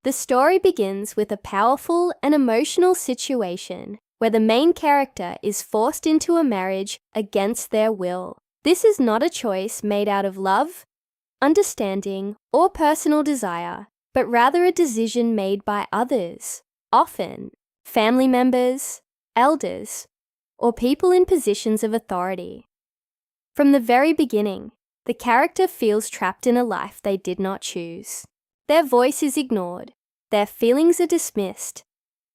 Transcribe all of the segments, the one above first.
The story begins with a powerful and emotional situation where the main character is forced into a marriage against their will. This is not a choice made out of love, understanding, or personal desire, but rather a decision made by others, often family members, elders, or people in positions of authority. From the very beginning, the character feels trapped in a life they did not choose. Their voice is ignored, their feelings are dismissed,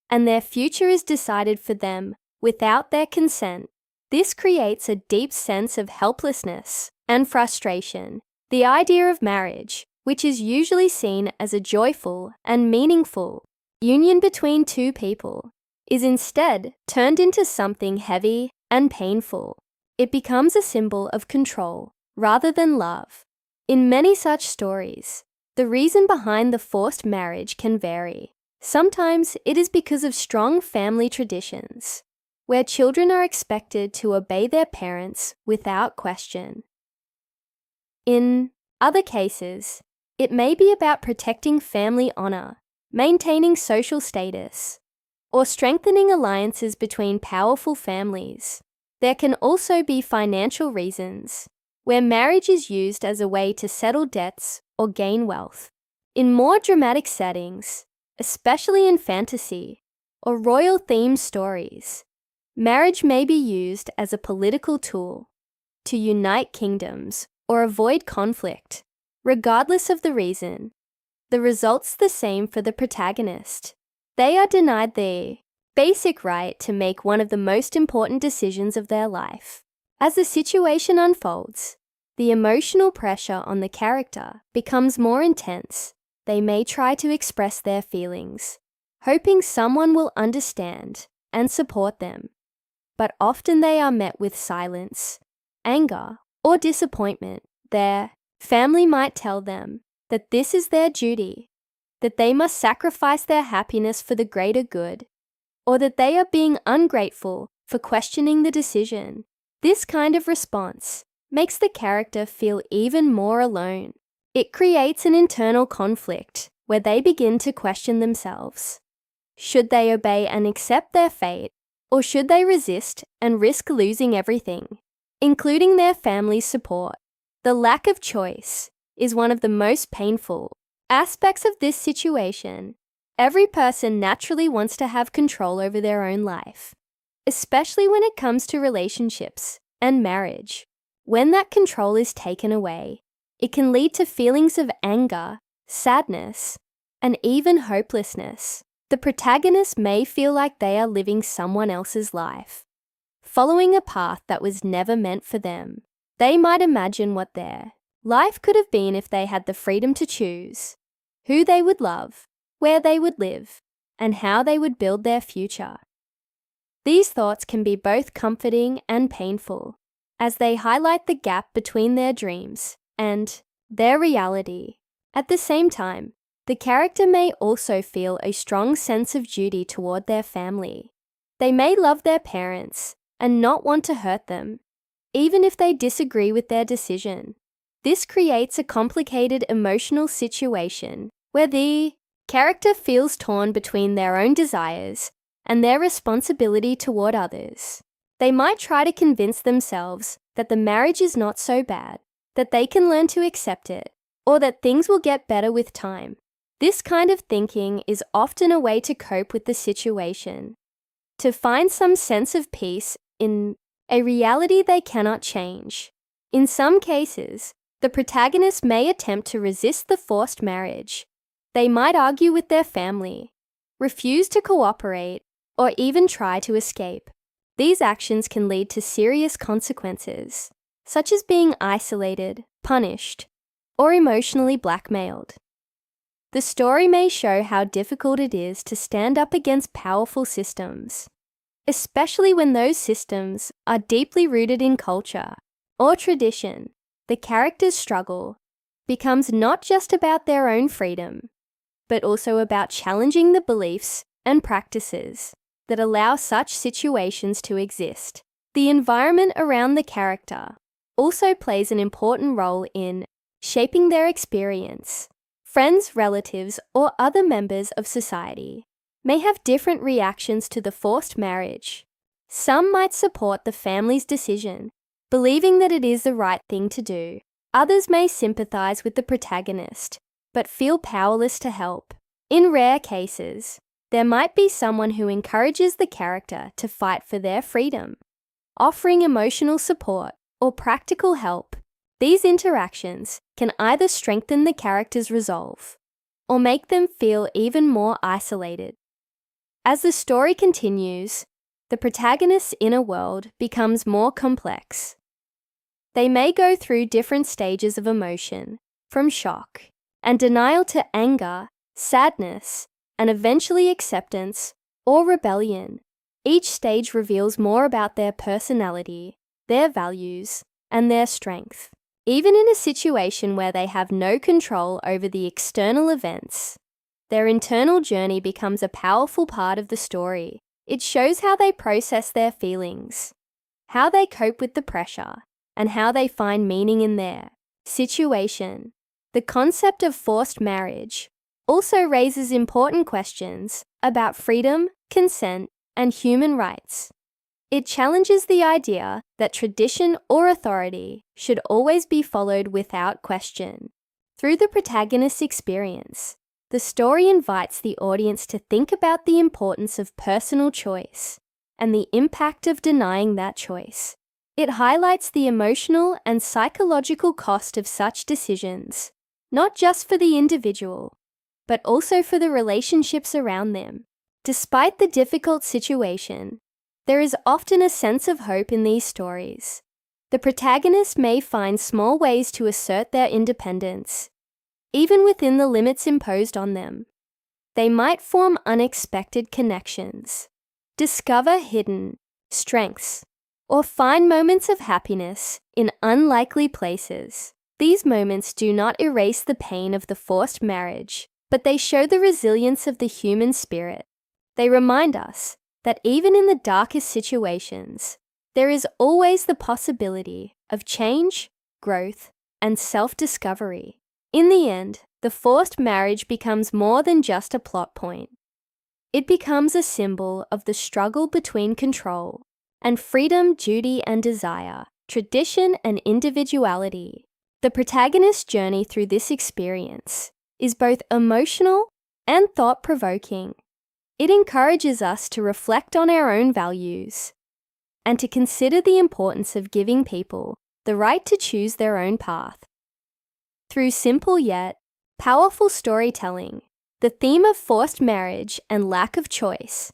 and their future is decided for them without their consent. This creates a deep sense of helplessness and frustration. The idea of marriage, which is usually seen as a joyful and meaningful union between two people, is instead turned into something heavy and painful. It becomes a symbol of control rather than love. In many such stories, the reason behind the forced marriage can vary. Sometimes it is because of strong family traditions, where children are expected to obey their parents without question. In other cases, it may be about protecting family honor, maintaining social status, or strengthening alliances between powerful families. There can also be financial reasons, where marriage is used as a way to settle debts or gain wealth. In more dramatic settings, especially in fantasy or royal-themed stories, marriage may be used as a political tool to unite kingdoms or avoid conflict. Regardless of the reason, the result's the same for the protagonist. They are denied the basic right to make one of the most important decisions of their life. As the situation unfolds, the emotional pressure on the character becomes more intense. They may try to express their feelings, hoping someone will understand and support them. But often they are met with silence, anger, or disappointment. Their family might tell them that this is their duty, that they must sacrifice their happiness for the greater good, or that they are being ungrateful for questioning the decision. This kind of response makes the character feel even more alone. It creates an internal conflict where they begin to question themselves. Should they obey and accept their fate, or should they resist and risk losing everything, including their family's support? The lack of choice is one of the most painful aspects of this situation. Every person naturally wants to have control over their own life, especially when it comes to relationships and marriage. When that control is taken away, it can lead to feelings of anger, sadness, and even hopelessness. The protagonist may feel like they are living someone else's life, following a path that was never meant for them. They might imagine what their life could have been if they had the freedom to choose who they would love, where they would live, and how they would build their future. These thoughts can be both comforting and painful, as they highlight the gap between their dreams and their reality. At the same time, the character may also feel a strong sense of duty toward their family. They may love their parents and not want to hurt them, even if they disagree with their decision. This creates a complicated emotional situation where the character feels torn between their own desires and their responsibility toward others. They might try to convince themselves that the marriage is not so bad, that they can learn to accept it, or that things will get better with time. This kind of thinking is often a way to cope with the situation, to find some sense of peace in a reality they cannot change. In some cases, the protagonist may attempt to resist the forced marriage. They might argue with their family, refuse to cooperate, or even try to escape. These actions can lead to serious consequences, such as being isolated, punished, or emotionally blackmailed. The story may show how difficult it is to stand up against powerful systems, especially when those systems are deeply rooted in culture or tradition. The character's struggle becomes not just about their own freedom, but also about challenging the beliefs and practices that allow such situations to exist. The environment around the character also plays an important role in shaping their experience. Friends, relatives, or other members of society may have different reactions to the forced marriage. Some might support the family's decision, believing that it is the right thing to do. Others may sympathize with the protagonist, but feel powerless to help. In rare cases, there might be someone who encourages the character to fight for their freedom, offering emotional support or practical help. These interactions can either strengthen the character's resolve or make them feel even more isolated. As the story continues, the protagonist's inner world becomes more complex. They may go through different stages of emotion, from shock and denial to anger, sadness, and eventually acceptance or rebellion. Each stage reveals more about their personality, their values, and their strength. Even in a situation where they have no control over the external events, their internal journey becomes a powerful part of the story. It shows how they process their feelings, how they cope with the pressure, and how they find meaning in their situation. The concept of forced marriage also raises important questions about freedom, consent, and human rights. It challenges the idea that tradition or authority should always be followed without question. Through the protagonist's experience, the story invites the audience to think about the importance of personal choice and the impact of denying that choice. It highlights the emotional and psychological cost of such decisions, not just for the individual, but also for the relationships around them. Despite the difficult situation, there is often a sense of hope in these stories. The protagonist may find small ways to assert their independence, even within the limits imposed on them. They might form unexpected connections, discover hidden strengths, or find moments of happiness in unlikely places. These moments do not erase the pain of the forced marriage, but they show the resilience of the human spirit. They remind us that even in the darkest situations, there is always the possibility of change, growth, and self-discovery. In the end, the forced marriage becomes more than just a plot point. It becomes a symbol of the struggle between control and freedom, duty and desire, tradition and individuality. The protagonist's journey through this experience is both emotional and thought-provoking. It encourages us to reflect on our own values and to consider the importance of giving people the right to choose their own path. Through simple yet powerful storytelling, the theme of forced marriage and lack of choice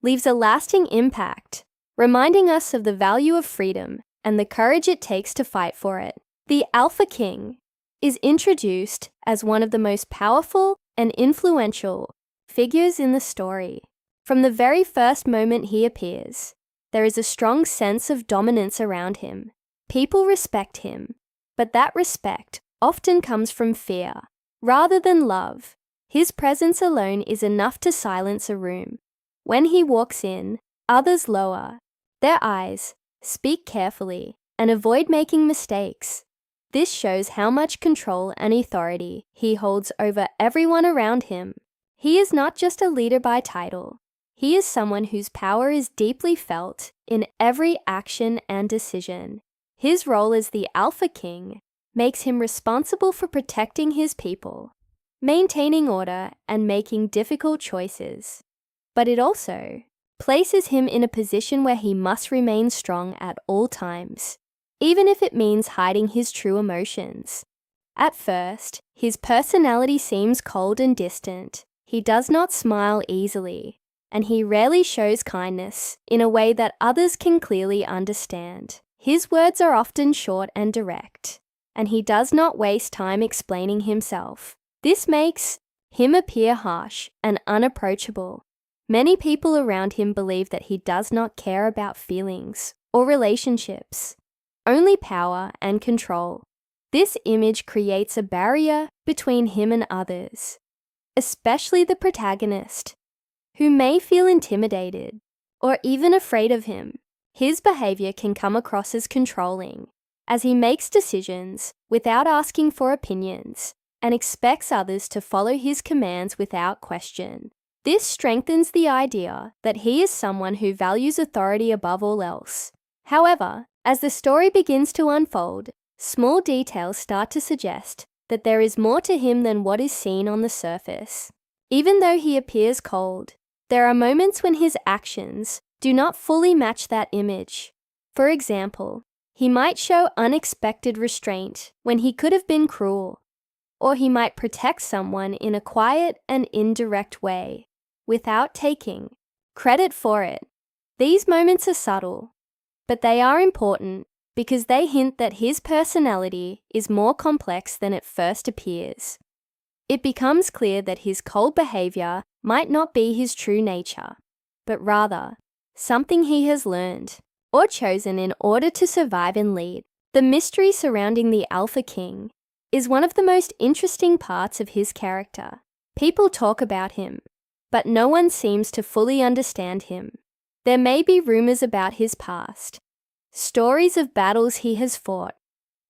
leaves a lasting impact, reminding us of the value of freedom and the courage it takes to fight for it. The Alpha King is introduced as one of the most powerful and influential figures in the story. From the very first moment he appears, there is a strong sense of dominance around him. People respect him, but that respect often comes from fear rather than love. His presence alone is enough to silence a room. When he walks in, others lower their eyes, speak carefully, and avoid making mistakes. This shows how much control and authority he holds over everyone around him. He is not just a leader by title. He is someone whose power is deeply felt in every action and decision. His role as the Alpha King makes him responsible for protecting his people, maintaining order, and making difficult choices. But it also places him in a position where he must remain strong at all times, even if it means hiding his true emotions. At first, his personality seems cold and distant. He does not smile easily, and he rarely shows kindness in a way that others can clearly understand. His words are often short and direct, and he does not waste time explaining himself. This makes him appear harsh and unapproachable. Many people around him believe that he does not care about feelings or relationships, only power and control. This image creates a barrier between him and others, especially the protagonist, who may feel intimidated or even afraid of him. His behavior can come across as controlling, as he makes decisions without asking for opinions and expects others to follow his commands without question. This strengthens the idea that he is someone who values authority above all else. However, as the story begins to unfold, small details start to suggest that there is more to him than what is seen on the surface. Even though he appears cold, there are moments when his actions do not fully match that image. For example, he might show unexpected restraint when he could have been cruel, or he might protect someone in a quiet and indirect way, without taking credit for it. These moments are subtle, but they are important because they hint that his personality is more complex than it first appears. It becomes clear that his cold behavior might not be his true nature, but rather something he has learned or chosen in order to survive and lead. The mystery surrounding the Alpha King is one of the most interesting parts of his character. People talk about him, but no one seems to fully understand him. There may be rumors about his past, stories of battles he has fought,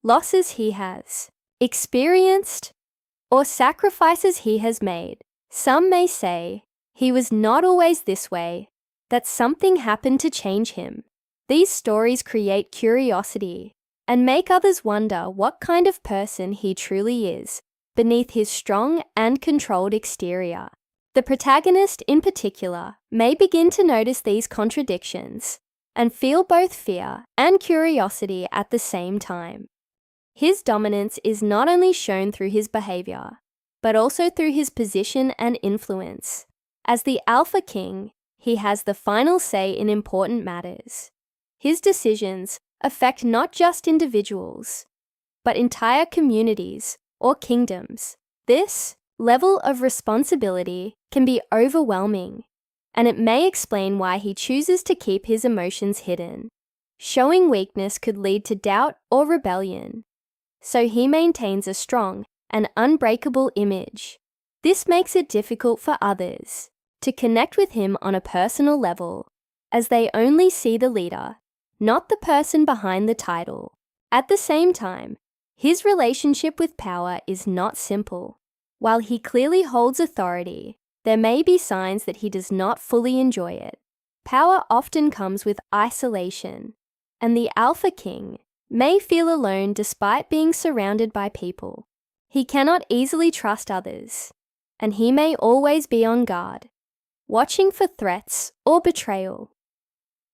losses he has experienced, or sacrifices he has made. Some may say he was not always this way, that something happened to change him. These stories create curiosity and make others wonder what kind of person he truly is beneath his strong and controlled exterior. The protagonist, in particular, may begin to notice these contradictions and feel both fear and curiosity at the same time. His dominance is not only shown through his behavior, but also through his position and influence. As the Alpha King, he has the final say in important matters. His decisions affect not just individuals, but entire communities or kingdoms. This level of responsibility can be overwhelming, and it may explain why he chooses to keep his emotions hidden. Showing weakness could lead to doubt or rebellion, so he maintains a strong and unbreakable image. This makes it difficult for others to connect with him on a personal level, as they only see the leader, not the person behind the title. At the same time, his relationship with power is not simple. While he clearly holds authority, there may be signs that he does not fully enjoy it. Power often comes with isolation, and the Alpha King may feel alone despite being surrounded by people. He cannot easily trust others, and he may always be on guard, watching for threats or betrayal.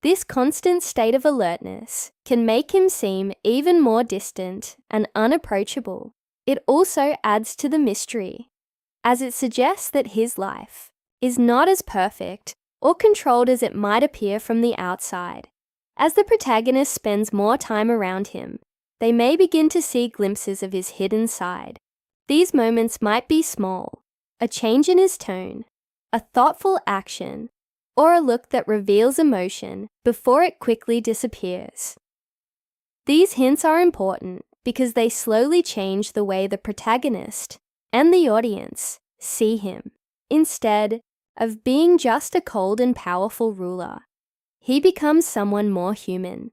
This constant state of alertness can make him seem even more distant and unapproachable. It also adds to the mystery, as it suggests that his life is not as perfect or controlled as it might appear from the outside. As the protagonist spends more time around him, they may begin to see glimpses of his hidden side. These moments might be small, a change in his tone, a thoughtful action, or a look that reveals emotion before it quickly disappears. These hints are important because they slowly change the way the protagonist and the audience see him. Instead of being just a cold and powerful ruler, he becomes someone more human,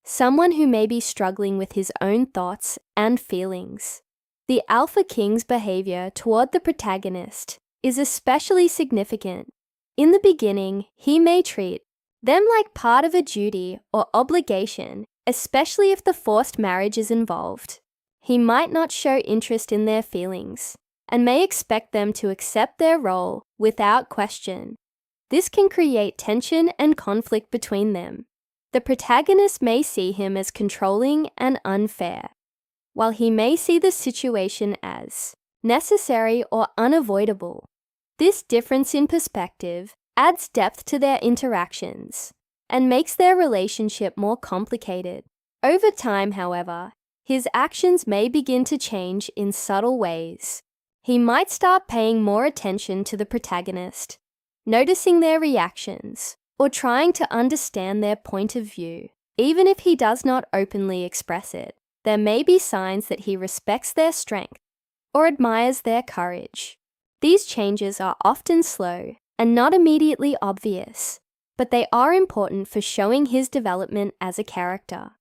someone who may be struggling with his own thoughts and feelings. The Alpha King's behavior toward the protagonist is especially significant. In the beginning, he may treat them like part of a duty or obligation, especially if the forced marriage is involved. He might not show interest in their feelings and may expect them to accept their role without question. This can create tension and conflict between them. The protagonist may see him as controlling and unfair, while he may see the situation as necessary or unavoidable. This difference in perspective adds depth to their interactions and makes their relationship more complicated. Over time, however, his actions may begin to change in subtle ways. He might start paying more attention to the protagonist, noticing their reactions, or trying to understand their point of view. Even if he does not openly express it, there may be signs that he respects their strength or admires their courage. These changes are often slow and not immediately obvious, but they are important for showing his development as a character.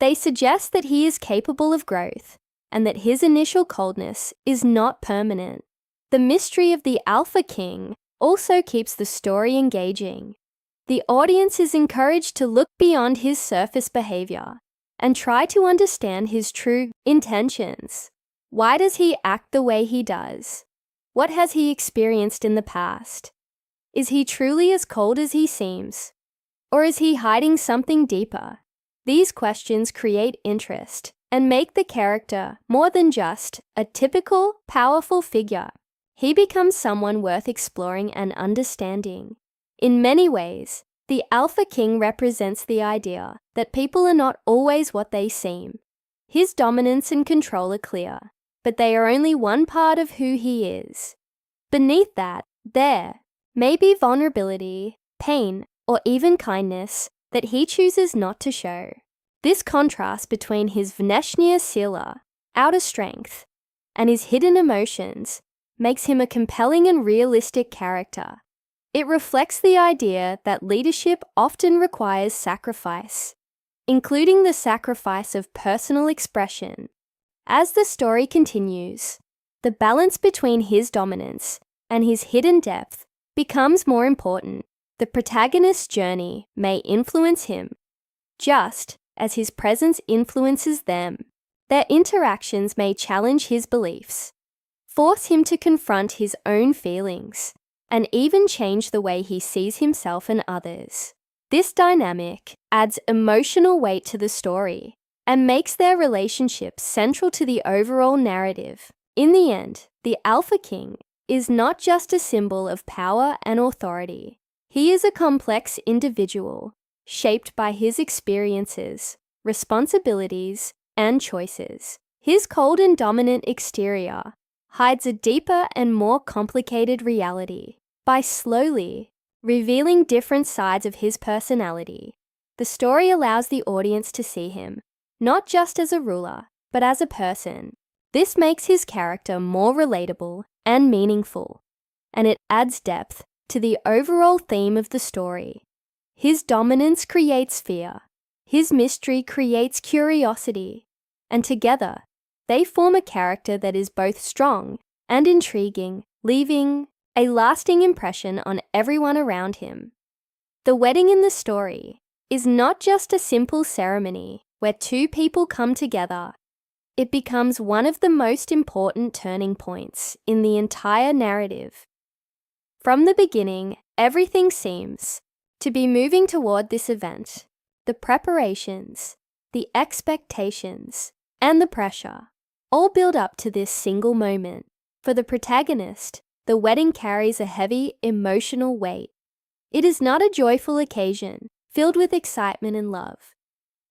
They suggest that he is capable of growth and that his initial coldness is not permanent. The mystery of the Alpha King also keeps the story engaging. The audience is encouraged to look beyond his surface behavior and try to understand his true intentions. Why does he act the way he does? What has he experienced in the past? Is he truly as cold as he seems? Or is he hiding something deeper? These questions create interest and make the character more than just a typical, powerful figure. He becomes someone worth exploring and understanding. In many ways, the Alpha King represents the idea that people are not always what they seem. His dominance and control are clear, but they are only one part of who he is. Beneath that, there may be vulnerability, pain, or even kindness that he chooses not to show. This contrast between his Vneshnya Sila, outer strength, and his hidden emotions makes him a compelling and realistic character. It reflects the idea that leadership often requires sacrifice, including the sacrifice of personal expression. As the story continues, the balance between his dominance and his hidden depth becomes more important. The protagonist's journey may influence him, just as his presence influences them. Their interactions may challenge his beliefs, force him to confront his own feelings, and even change the way he sees himself and others. This dynamic adds emotional weight to the story and makes their relationship central to the overall narrative. In the end, the Alpha King is not just a symbol of power and authority. He is a complex individual, shaped by his experiences, responsibilities, and choices. His cold and dominant exterior hides a deeper and more complicated reality. By slowly revealing different sides of his personality, the story allows the audience to see him not just as a ruler, but as a person. This makes his character more relatable and meaningful, and it adds depth to the overall theme of the story. His dominance creates fear, his mystery creates curiosity, and together they form a character that is both strong and intriguing, leaving a lasting impression on everyone around him. The wedding in the story is not just a simple ceremony where two people come together. It becomes one of the most important turning points in the entire narrative. From the beginning, everything seems to be moving toward this event. The preparations, the expectations, and the pressure all build up to this single moment. For the protagonist, the wedding carries a heavy emotional weight. It is not a joyful occasion filled with excitement and love,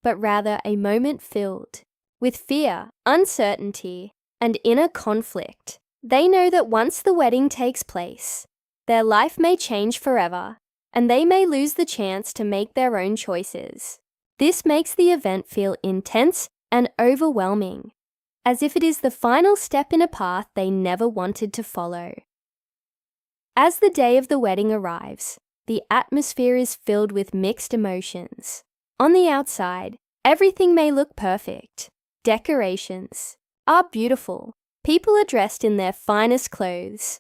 but rather a moment filled with fear, uncertainty, and inner conflict. They know that once the wedding takes place, their life may change forever, and they may lose the chance to make their own choices. This makes the event feel intense and overwhelming, as if it is the final step in a path they never wanted to follow. As the day of the wedding arrives, the atmosphere is filled with mixed emotions. On the outside, everything may look perfect. Decorations are beautiful. People are dressed in their finest clothes,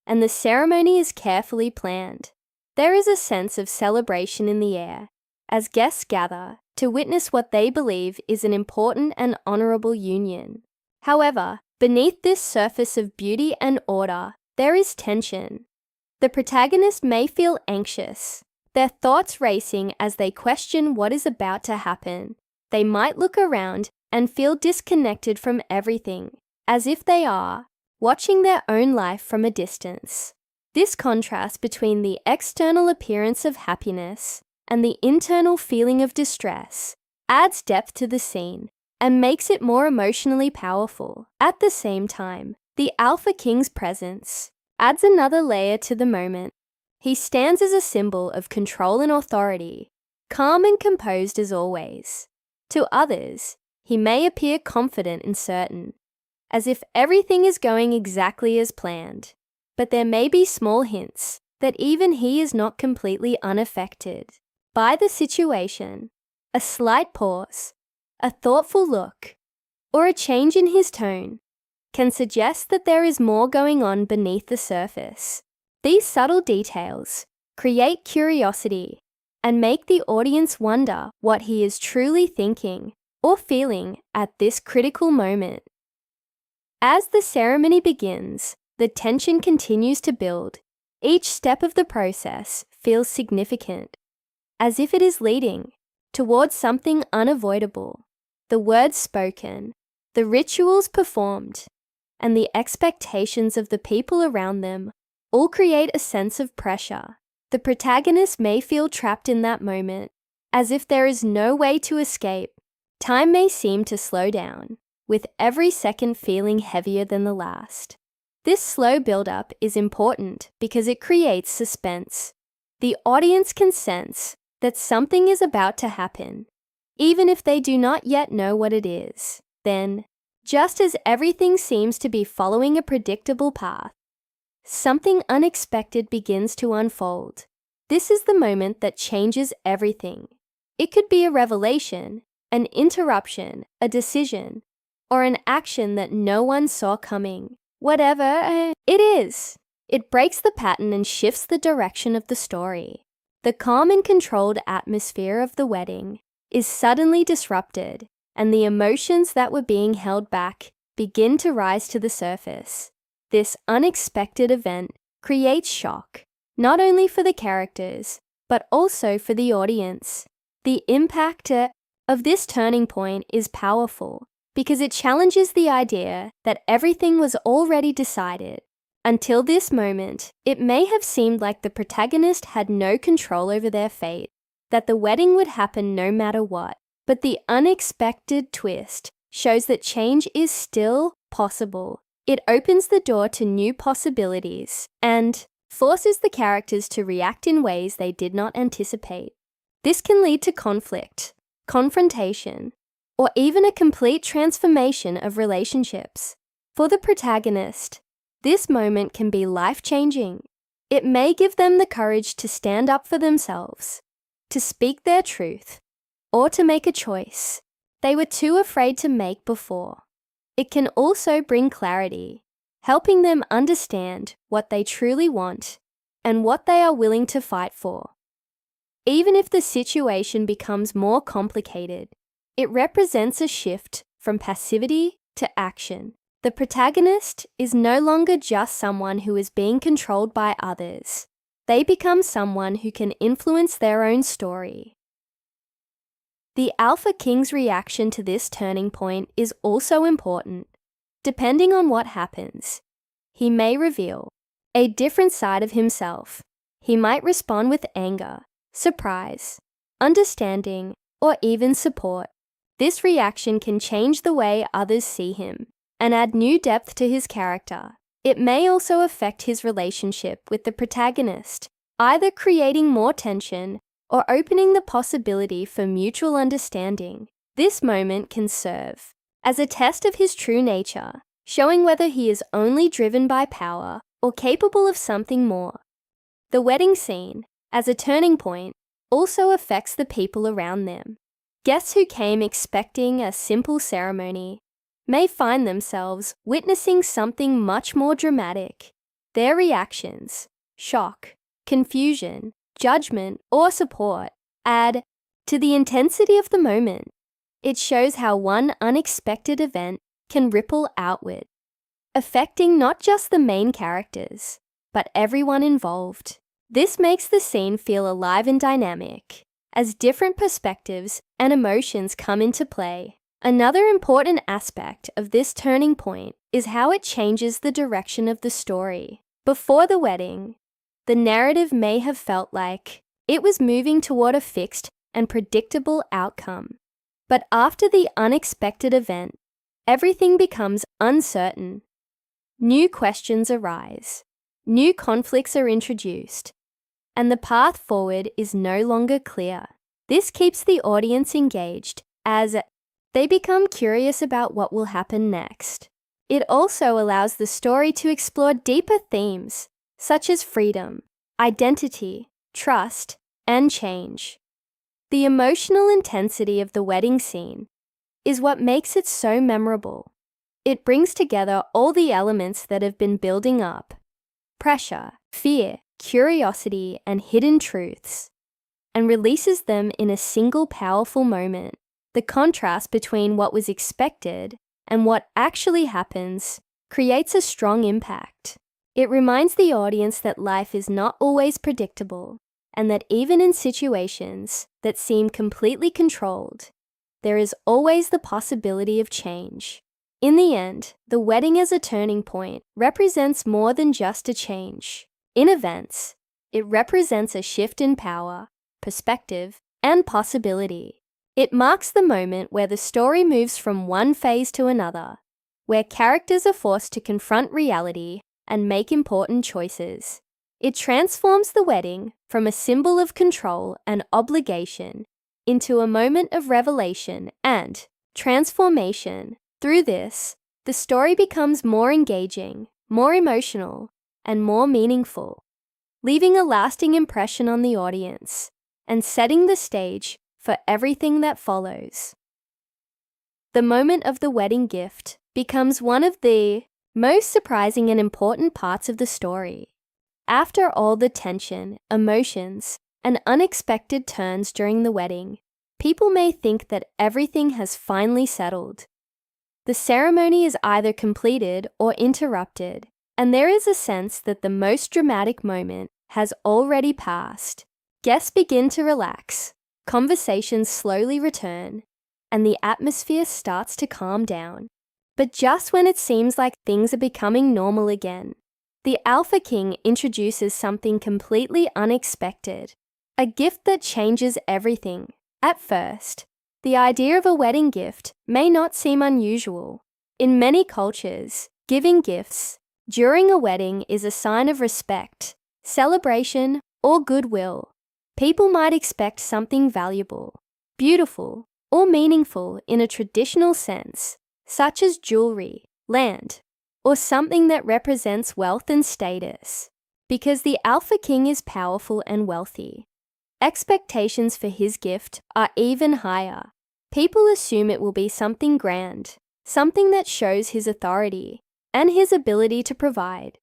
and the ceremony is carefully planned. There is a sense of celebration in the air as guests gather to witness what they believe is an important and honorable union. However, beneath this surface of beauty and order, there is tension. The protagonist may feel anxious, their thoughts racing as they question what is about to happen. They might look around and feel disconnected from everything, as if they are watching their own life from a distance. This contrast between the external appearance of happiness and the internal feeling of distress adds depth to the scene and makes it more emotionally powerful. At the same time, the Alpha King's presence adds another layer to the moment. He stands as a symbol of control and authority, calm and composed as always. To others, he may appear confident and certain, as if everything is going exactly as planned. But there may be small hints that even he is not completely unaffected by the situation. A slight pause, a thoughtful look, or a change in his tone can suggest that there is more going on beneath the surface. These subtle details create curiosity and make the audience wonder what he is truly thinking or feeling at this critical moment. As the ceremony begins, the tension continues to build. Each step of the process feels significant, as if it is leading towards something unavoidable. The words spoken, the rituals performed, and the expectations of the people around them all create a sense of pressure. The protagonist may feel trapped in that moment, as if there is no way to escape. Time may seem to slow down, with every second feeling heavier than the last. This slow build-up is important because it creates suspense. The audience can sense that something is about to happen, even if they do not yet know what it is. Then, just as everything seems to be following a predictable path, something unexpected begins to unfold. This is the moment that changes everything. It could be a revelation, an interruption, a decision, or an action that no one saw coming. Whatever it is, it breaks the pattern and shifts the direction of the story. The calm and controlled atmosphere of the wedding is suddenly disrupted, and the emotions that were being held back begin to rise to the surface. This unexpected event creates shock, not only for the characters, but also for the audience. The impact of this turning point is powerful because it challenges the idea that everything was already decided. Until this moment, it may have seemed like the protagonist had no control over their fate, that the wedding would happen no matter what. But the unexpected twist shows that change is still possible. It opens the door to new possibilities and forces the characters to react in ways they did not anticipate. This can lead to conflict, confrontation, or even a complete transformation of relationships. For the protagonist, this moment can be life-changing. It may give them the courage to stand up for themselves, to speak their truth, or to make a choice they were too afraid to make before. It can also bring clarity, helping them understand what they truly want and what they are willing to fight for. Even if the situation becomes more complicated, it represents a shift from passivity to action. The protagonist is no longer just someone who is being controlled by others. They become someone who can influence their own story. The Alpha King's reaction to this turning point is also important. Depending on what happens, he may reveal a different side of himself. He might respond with anger, surprise, understanding, or even support. This reaction can change the way others see him and add new depth to his character. It may also affect his relationship with the protagonist, either creating more tension or opening the possibility for mutual understanding. This moment can serve as a test of his true nature, showing whether he is only driven by power or capable of something more. The wedding scene, as a turning point, also affects the people around them. Guests who came expecting a simple ceremony may find themselves witnessing something much more dramatic. Their reactions, shock, confusion, judgment, or support add to the intensity of the moment. It shows how one unexpected event can ripple outward, affecting not just the main characters, but everyone involved. This makes the scene feel alive and dynamic, as different perspectives and emotions come into play. Another important aspect of this turning point is how it changes the direction of the story. Before the wedding, the narrative may have felt like it was moving toward a fixed and predictable outcome. But after the unexpected event, everything becomes uncertain. New questions arise, new conflicts are introduced, and the path forward is no longer clear. This keeps the audience engaged as they become curious about what will happen next. It also allows the story to explore deeper themes, such as freedom, identity, trust, and change. The emotional intensity of the wedding scene is what makes it so memorable. It brings together all the elements that have been building up: pressure, fear, curiosity, and hidden truths, and releases them in a single powerful moment. The contrast between what was expected and what actually happens creates a strong impact. It reminds the audience that life is not always predictable, and that even in situations that seem completely controlled, there is always the possibility of change. In the end, the wedding as a turning point represents more than just a change. In events, it represents a shift in power, perspective, and possibility. It marks the moment where the story moves from one phase to another, where characters are forced to confront reality and make important choices. It transforms the wedding from a symbol of control and obligation into a moment of revelation and transformation. Through this, the story becomes more engaging, more emotional, and more meaningful, leaving a lasting impression on the audience and setting the stage for everything that follows. The moment of the wedding gift becomes one of the most surprising and important parts of the story. After all the tension, emotions, and unexpected turns during the wedding, people may think that everything has finally settled. The ceremony is either completed or interrupted, and there is a sense that the most dramatic moment has already passed. Guests begin to relax, conversations slowly return, and the atmosphere starts to calm down. But just when it seems like things are becoming normal again, the Alpha King introduces something completely unexpected, a gift that changes everything. At first, the idea of a wedding gift may not seem unusual. In many cultures, giving gifts during a wedding is a sign of respect, celebration, or goodwill. People might expect something valuable, beautiful, or meaningful in a traditional sense, such as jewelry, land, or something that represents wealth and status. Because the Alpha King is powerful and wealthy, expectations for his gift are even higher. People assume it will be something grand, something that shows his authority and his ability to provide.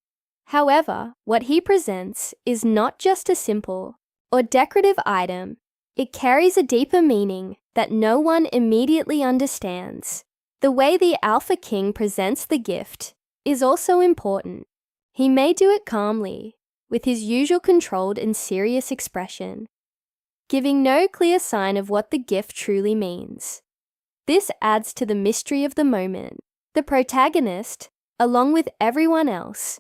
However, what he presents is not just a simple or decorative item. It carries a deeper meaning that no one immediately understands. The way the Alpha King presents the gift is also important. He may do it calmly, with his usual controlled and serious expression, giving no clear sign of what the gift truly means. This adds to the mystery of the moment. The protagonist, along with everyone else,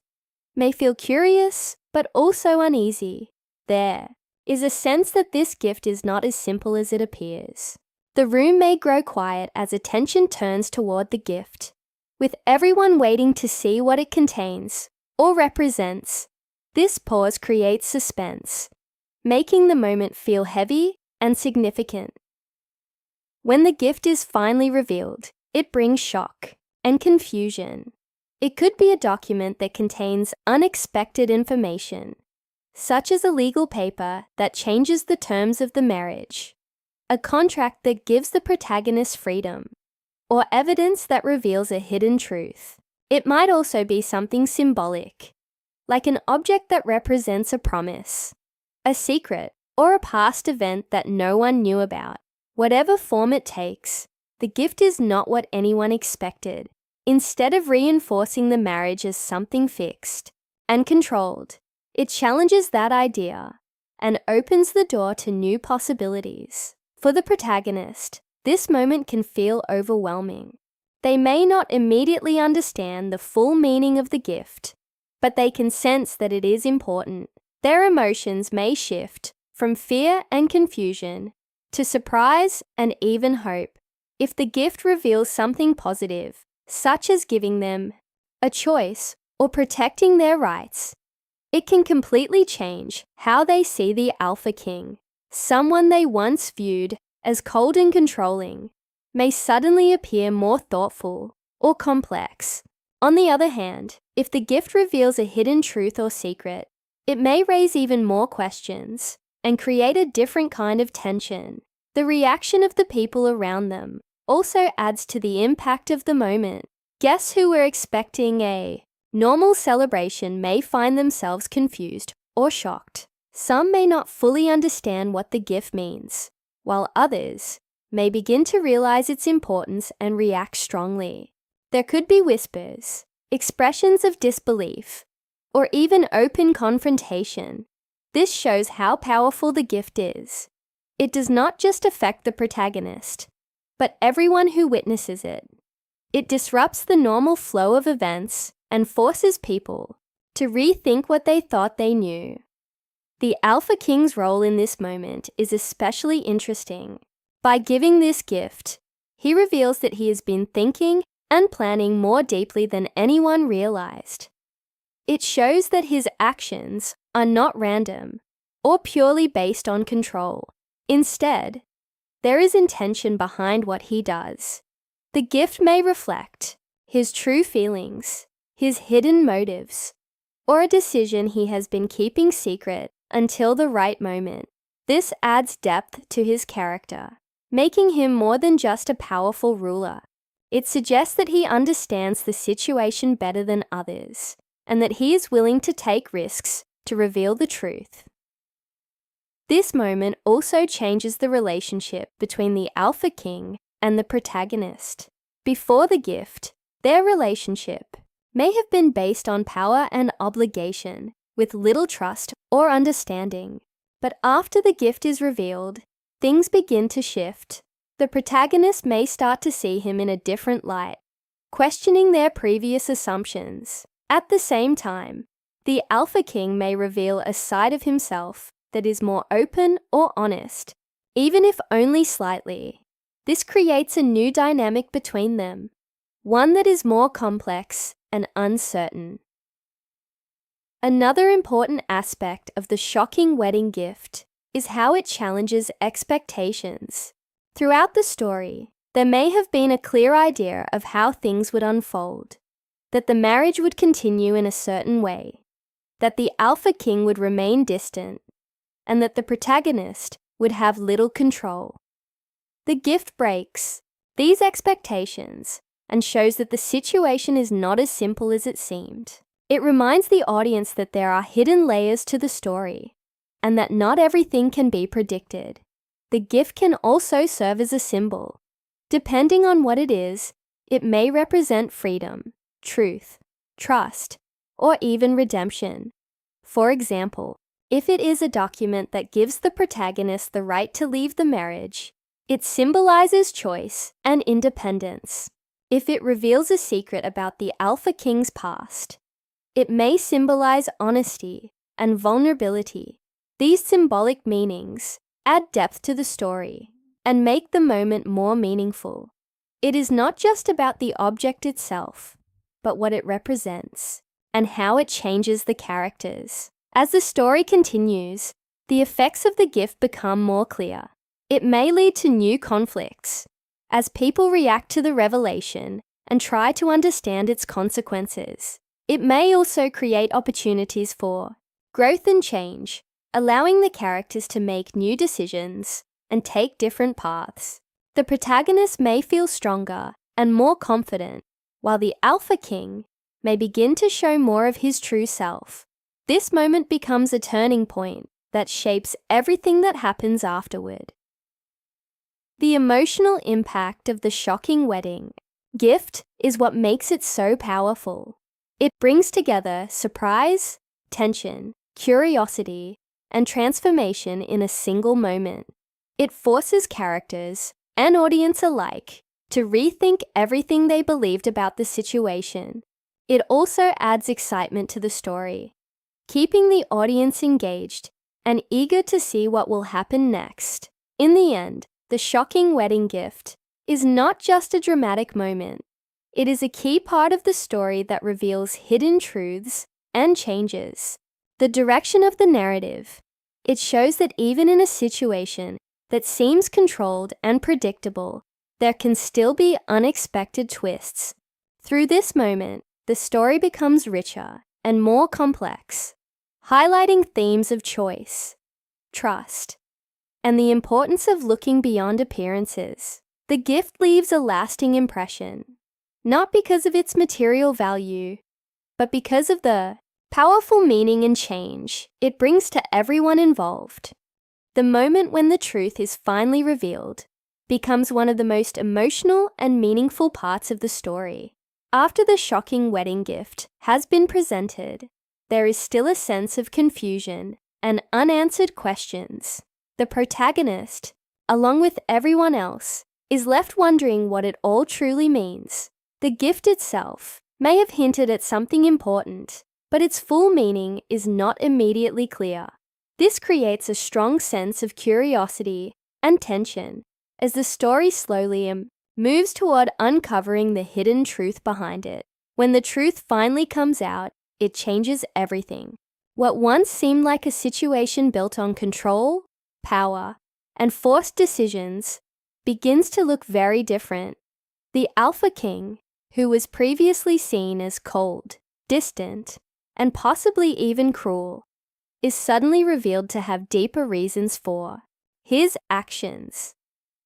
may feel curious but also uneasy. There is a sense that this gift is not as simple as it appears. The room may grow quiet as attention turns toward the gift, with everyone waiting to see what it contains or represents. This pause creates suspense, making the moment feel heavy and significant. When the gift is finally revealed, it brings shock and confusion. It could be a document that contains unexpected information, such as a legal paper that changes the terms of the marriage, a contract that gives the protagonist freedom, or evidence that reveals a hidden truth. It might also be something symbolic, like an object that represents a promise, a secret, or a past event that no one knew about. Whatever form it takes, the gift is not what anyone expected. Instead of reinforcing the marriage as something fixed and controlled, it challenges that idea and opens the door to new possibilities. For the protagonist, this moment can feel overwhelming. They may not immediately understand the full meaning of the gift, but they can sense that it is important. Their emotions may shift from fear and confusion to surprise and even hope. If the gift reveals something positive, such as giving them a choice or protecting their rights, it can completely change how they see the Alpha King. Someone they once viewed as cold and controlling may suddenly appear more thoughtful or complex. On the other hand, if the gift reveals a hidden truth or secret, it may raise even more questions and create a different kind of tension. The reaction of the people around them also adds to the impact of the moment. Guests who were expecting a normal celebration may find themselves confused or shocked. Some may not fully understand what the gift means, while others may begin to realize its importance and react strongly. There could be whispers, expressions of disbelief, or even open confrontation. This shows how powerful the gift is. It does not just affect the protagonist, but everyone who witnesses it. It disrupts the normal flow of events and forces people to rethink what they thought they knew. The Alpha King's role in this moment is especially interesting. By giving this gift, he reveals that he has been thinking and planning more deeply than anyone realized. It shows that his actions are not random or purely based on control. Instead, there is intention behind what he does. The gift may reflect his true feelings, his hidden motives, or a decision he has been keeping secret until the right moment. This adds depth to his character, making him more than just a powerful ruler. It suggests that he understands the situation better than others, and that he is willing to take risks to reveal the truth. This moment also changes the relationship between the Alpha King and the protagonist. Before the gift, their relationship may have been based on power and obligation, with little trust or understanding. But after the gift is revealed, things begin to shift. The protagonist may start to see him in a different light, questioning their previous assumptions. At the same time, the Alpha King may reveal a side of himself that is more open or honest, even if only slightly. This creates a new dynamic between them, one that is more complex and uncertain. Another important aspect of the shocking wedding gift is how it challenges expectations. Throughout the story, there may have been a clear idea of how things would unfold, that the marriage would continue in a certain way, that the Alpha King would remain distant, and that the protagonist would have little control. The gift breaks these expectations and shows that the situation is not as simple as it seemed. It reminds the audience that there are hidden layers to the story, and that not everything can be predicted. The gift can also serve as a symbol. Depending on what it is, it may represent freedom, truth, trust, or even redemption. For example, if it is a document that gives the protagonist the right to leave the marriage, it symbolizes choice and independence. If it reveals a secret about the Alpha King's past, it may symbolize honesty and vulnerability. These symbolic meanings add depth to the story and make the moment more meaningful. It is not just about the object itself, but what it represents and how it changes the characters. As the story continues, the effects of the gift become more clear. It may lead to new conflicts as people react to the revelation and try to understand its consequences. It may also create opportunities for growth and change, allowing the characters to make new decisions and take different paths. The protagonist may feel stronger and more confident, while the Alpha King may begin to show more of his true self. This moment becomes a turning point that shapes everything that happens afterward. The emotional impact of the shocking wedding gift is what makes it so powerful. It brings together surprise, tension, curiosity, and transformation in a single moment. It forces characters and audience alike to rethink everything they believed about the situation. It also adds excitement to the story, keeping the audience engaged and eager to see what will happen next. In the end, the shocking wedding gift is not just a dramatic moment. It is a key part of the story that reveals hidden truths and changes the direction of the narrative. It shows that even in a situation that seems controlled and predictable, there can still be unexpected twists. Through this moment, the story becomes richer and more complex, highlighting themes of choice, trust, and the importance of looking beyond appearances. The gift leaves a lasting impression, not because of its material value, but because of the powerful meaning and change it brings to everyone involved. The moment when the truth is finally revealed becomes one of the most emotional and meaningful parts of the story. After the shocking wedding gift has been presented, there is still a sense of confusion and unanswered questions. The protagonist, along with everyone else, is left wondering what it all truly means. The gift itself may have hinted at something important, but its full meaning is not immediately clear. This creates a strong sense of curiosity and tension as the story slowly moves toward uncovering the hidden truth behind it. When the truth finally comes out, it changes everything. What once seemed like a situation built on control, power, and forced decisions begins to look very different. The Alpha King, who was previously seen as cold, distant, and possibly even cruel, is suddenly revealed to have deeper reasons for his actions.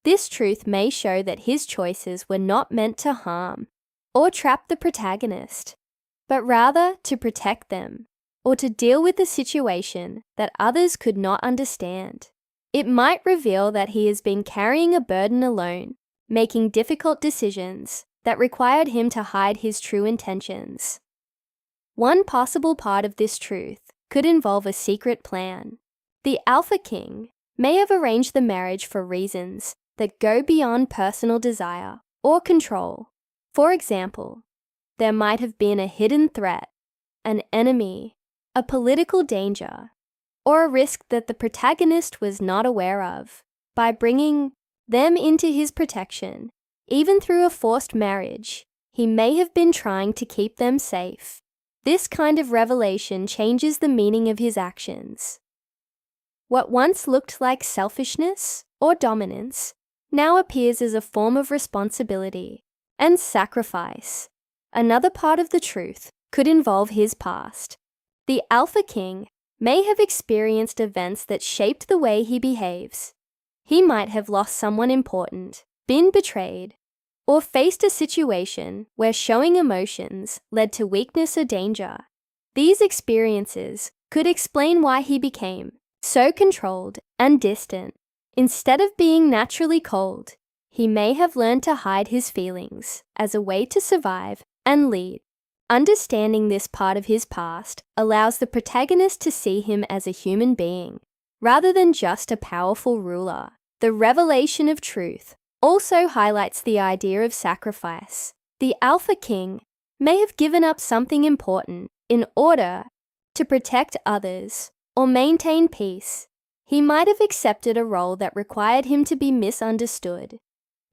This truth may show that his choices were not meant to harm or trap the protagonist, but rather to protect them or to deal with a situation that others could not understand. It might reveal that he has been carrying a burden alone, making difficult decisions that required him to hide his true intentions. One possible part of this truth could involve a secret plan. The Alpha King may have arranged the marriage for reasons that go beyond personal desire or control. For example, there might have been a hidden threat, an enemy, a political danger, or a risk that the protagonist was not aware of. By bringing them into his protection, even through a forced marriage, he may have been trying to keep them safe. This kind of revelation changes the meaning of his actions. What once looked like selfishness or dominance now appears as a form of responsibility and sacrifice. Another part of the truth could involve his past. The Alpha King may have experienced events that shaped the way he behaves. He might have lost someone important, been betrayed, or faced a situation where showing emotions led to weakness or danger. These experiences could explain why he became so controlled and distant. Instead of being naturally cold, he may have learned to hide his feelings as a way to survive and lead. Understanding this part of his past allows the protagonist to see him as a human being, rather than just a powerful ruler. The revelation of truth also highlights the idea of sacrifice. The Alpha King may have given up something important in order to protect others or maintain peace. He might have accepted a role that required him to be misunderstood,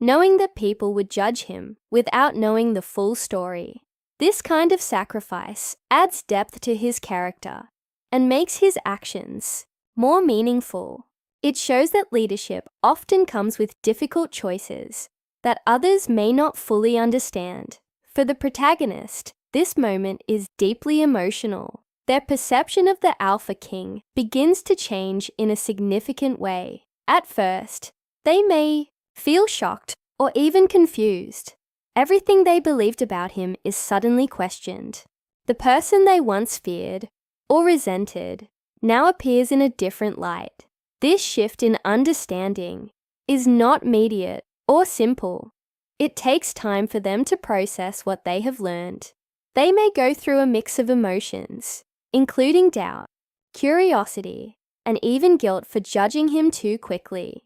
knowing that people would judge him without knowing the full story. This kind of sacrifice adds depth to his character and makes his actions more meaningful. It shows that leadership often comes with difficult choices that others may not fully understand. For the protagonist, this moment is deeply emotional. Their perception of the Alpha King begins to change in a significant way. At first, they may feel shocked or even confused. Everything they believed about him is suddenly questioned. The person they once feared or resented now appears in a different light. This shift in understanding is not immediate or simple. It takes time for them to process what they have learned. They may go through a mix of emotions, including doubt, curiosity, and even guilt for judging him too quickly.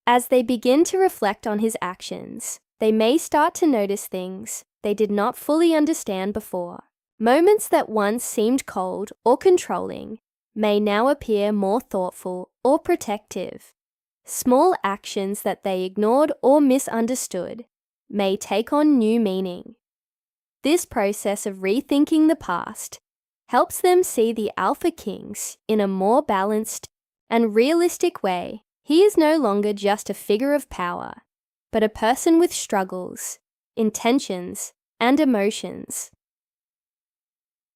As they begin to reflect on his actions, they may start to notice things they did not fully understand before. Moments that once seemed cold or controlling may now appear more thoughtful or protective. Small actions that they ignored or misunderstood may take on new meaning. This process of rethinking the past helps them see the Alpha Kings in a more balanced and realistic way. He is no longer just a figure of power, but a person with struggles, intentions, and emotions.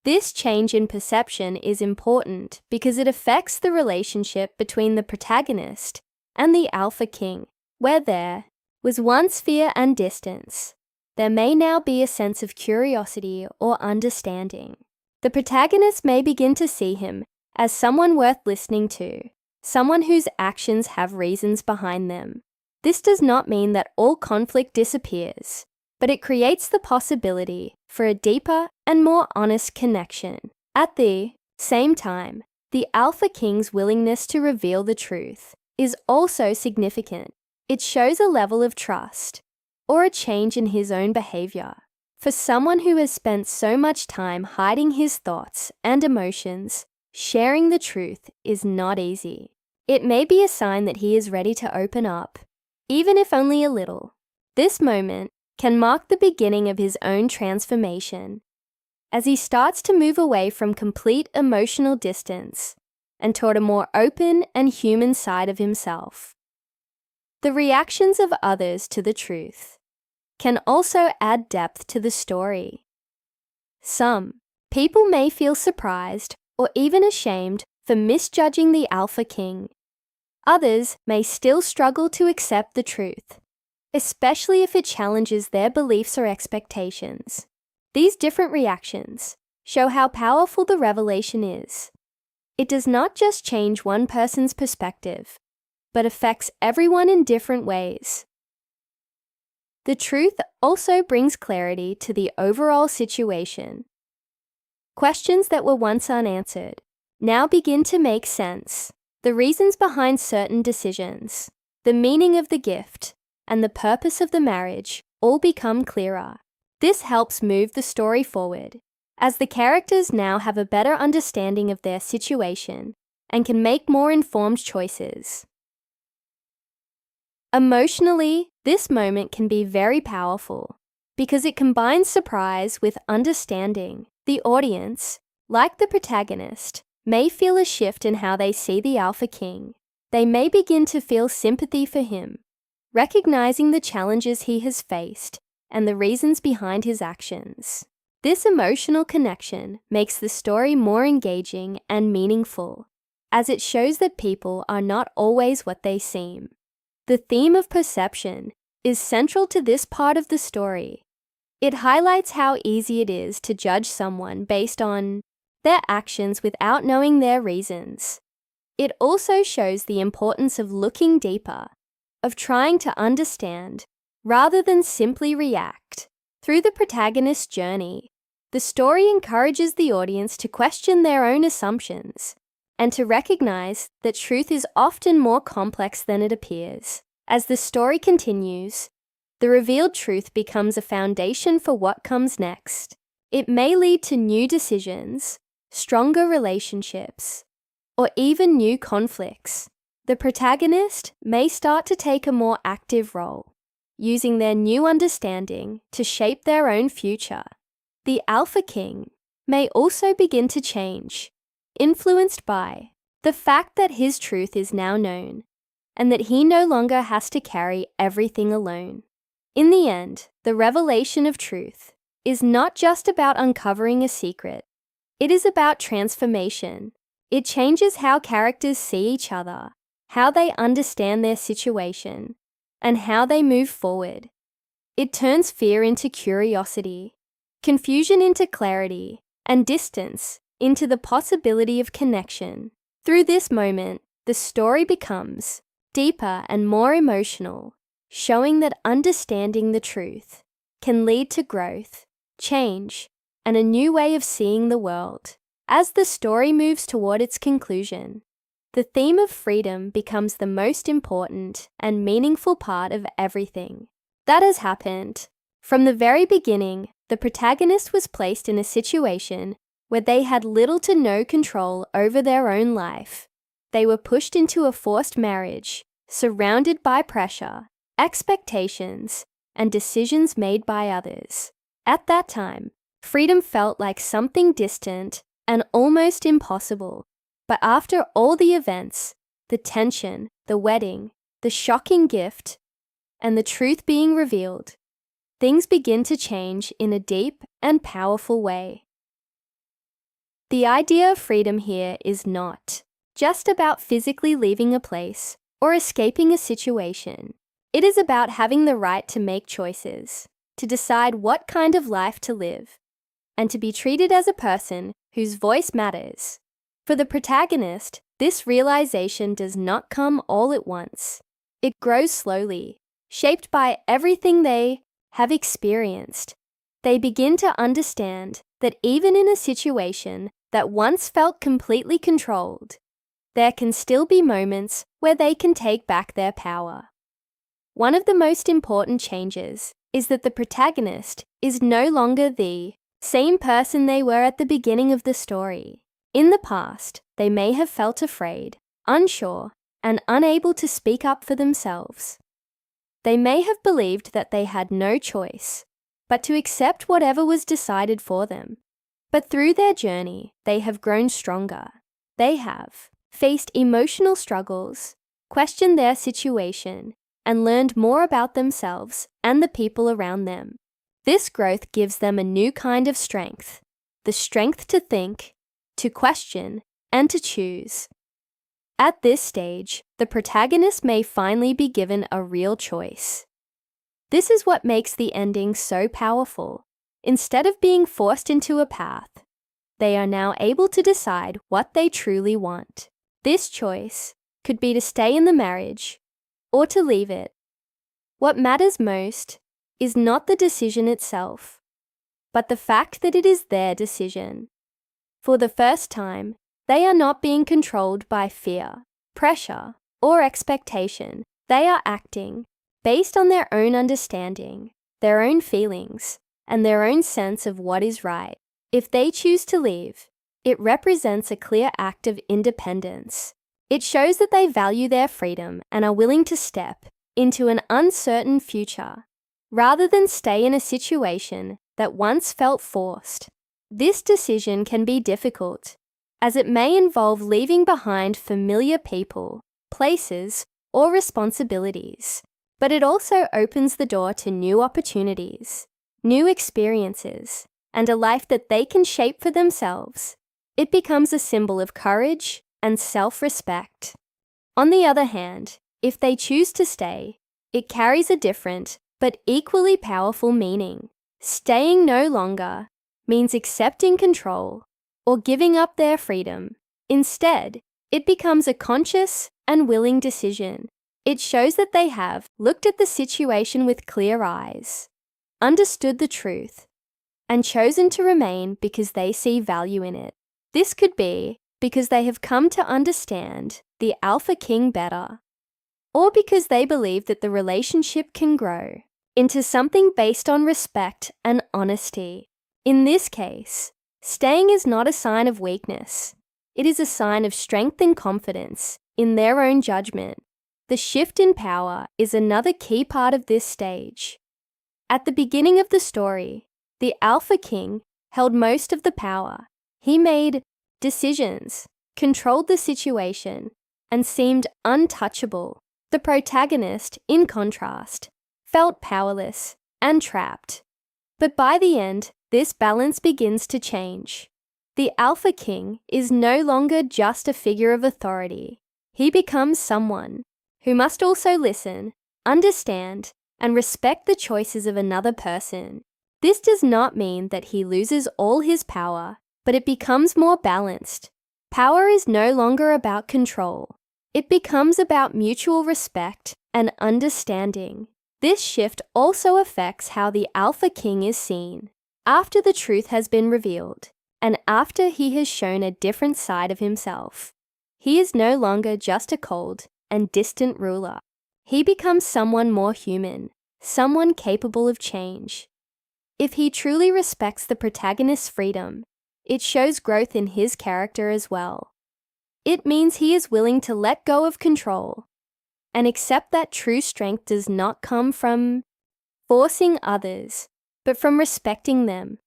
This change in perception is important because it affects the relationship between the protagonist and the Alpha King. Where there was once fear and distance, there may now be a sense of curiosity or understanding. The protagonist may begin to see him as someone worth listening to, someone whose actions have reasons behind them. This does not mean that all conflict disappears, but it creates the possibility for a deeper and more honest connection. At the same time, the Alpha King's willingness to reveal the truth is also significant. It shows a level of trust or a change in his own behavior. For someone who has spent so much time hiding his thoughts and emotions, sharing the truth is not easy. It may be a sign that he is ready to open up, even if only a little. This moment can mark the beginning of his own transformation, as he starts to move away from complete emotional distance and toward a more open and human side of himself. The reactions of others to the truth can also add depth to the story. Some people may feel surprised or even ashamed for misjudging the Alpha King. Others may still struggle to accept the truth, especially if it challenges their beliefs or expectations. These different reactions show how powerful the revelation is. It does not just change one person's perspective, but affects everyone in different ways. The truth also brings clarity to the overall situation. Questions that were once unanswered now begin to make sense. The reasons behind certain decisions, the meaning of the gift, and the purpose of the marriage all become clearer. This helps move the story forward, as the characters now have a better understanding of their situation and can make more informed choices. Emotionally, this moment can be very powerful because it combines surprise with understanding. The audience, like the protagonist, may feel a shift in how they see the Alpha King. They may begin to feel sympathy for him, recognizing the challenges he has faced and the reasons behind his actions. This emotional connection makes the story more engaging and meaningful, as it shows that people are not always what they seem. The theme of perception is central to this part of the story. It highlights how easy it is to judge someone based on their actions without knowing their reasons. It also shows the importance of looking deeper, of trying to understand, rather than simply react. Through the protagonist's journey, the story encourages the audience to question their own assumptions and to recognize that truth is often more complex than it appears. As the story continues, the revealed truth becomes a foundation for what comes next. It may lead to new decisions, stronger relationships, or even new conflicts. The protagonist may start to take a more active role, using their new understanding to shape their own future. The Alpha King may also begin to change, influenced by the fact that his truth is now known and that he no longer has to carry everything alone. In the end, the revelation of truth is not just about uncovering a secret. It is about transformation. It changes how characters see each other, how they understand their situation, and how they move forward. It turns fear into curiosity, confusion into clarity, and distance into the possibility of connection. Through this moment, the story becomes deeper and more emotional, showing that understanding the truth can lead to growth, change, and a new way of seeing the world. As the story moves toward its conclusion, the theme of freedom becomes the most important and meaningful part of everything that has happened. From the very beginning, the protagonist was placed in a situation where they had little to no control over their own life. They were pushed into a forced marriage, surrounded by pressure, expectations, and decisions made by others. At that time, freedom felt like something distant and almost impossible. But after all the events, the tension, the wedding, the shocking gift, and the truth being revealed, things begin to change in a deep and powerful way. The idea of freedom here is not just about physically leaving a place or escaping a situation. It is about having the right to make choices, to decide what kind of life to live, and to be treated as a person whose voice matters. For the protagonist, this realization does not come all at once. It grows slowly, shaped by everything they have experienced. They begin to understand that even in a situation that once felt completely controlled, there can still be moments where they can take back their power. One of the most important changes is that the protagonist is no longer the same person they were at the beginning of the story. In the past, they may have felt afraid, unsure, and unable to speak up for themselves. They may have believed that they had no choice but to accept whatever was decided for them. But through their journey, they have grown stronger. They have faced emotional struggles, questioned their situation, and learned more about themselves and the people around them. This growth gives them a new kind of strength, the strength to think, to question, and to choose. At this stage, the protagonist may finally be given a real choice. This is what makes the ending so powerful. Instead of being forced into a path, they are now able to decide what they truly want. This choice could be to stay in the marriage or to leave it. What matters most is not the decision itself, but the fact that it is their decision. For the first time, they are not being controlled by fear, pressure, or expectation. They are acting based on their own understanding, their own feelings, and their own sense of what is right. If they choose to leave, it represents a clear act of independence. It shows that they value their freedom and are willing to step into an uncertain future, rather than stay in a situation that once felt forced. This decision can be difficult, as it may involve leaving behind familiar people, places, or responsibilities, but it also opens the door to new opportunities, new experiences, and a life that they can shape for themselves. It becomes a symbol of courage and self-respect. On the other hand, if they choose to stay, it carries a different but equally powerful meaning. Staying no longer means accepting control or giving up their freedom. Instead, it becomes a conscious and willing decision. It shows that they have looked at the situation with clear eyes, understood the truth, and chosen to remain because they see value in it. This could be because they have come to understand the Alpha King better, or because they believe that the relationship can grow into something based on respect and honesty. In this case, staying is not a sign of weakness. It is a sign of strength and confidence in their own judgment. The shift in power is another key part of this stage. At the beginning of the story, the Alpha King held most of the power. He made decisions, controlled the situation, and seemed untouchable. The protagonist, in contrast, felt powerless and trapped. But by the end, this balance begins to change. The Alpha King is no longer just a figure of authority. He becomes someone who must also listen, understand, and respect the choices of another person. This does not mean that he loses all his power, but it becomes more balanced. Power is no longer about control. It becomes about mutual respect and understanding. This shift also affects how the Alpha King is seen. After the truth has been revealed, and after he has shown a different side of himself, he is no longer just a cold and distant ruler. He becomes someone more human, someone capable of change. If he truly respects the protagonist's freedom, it shows growth in his character as well. It means he is willing to let go of control and accept that true strength does not come from forcing others, but from respecting them.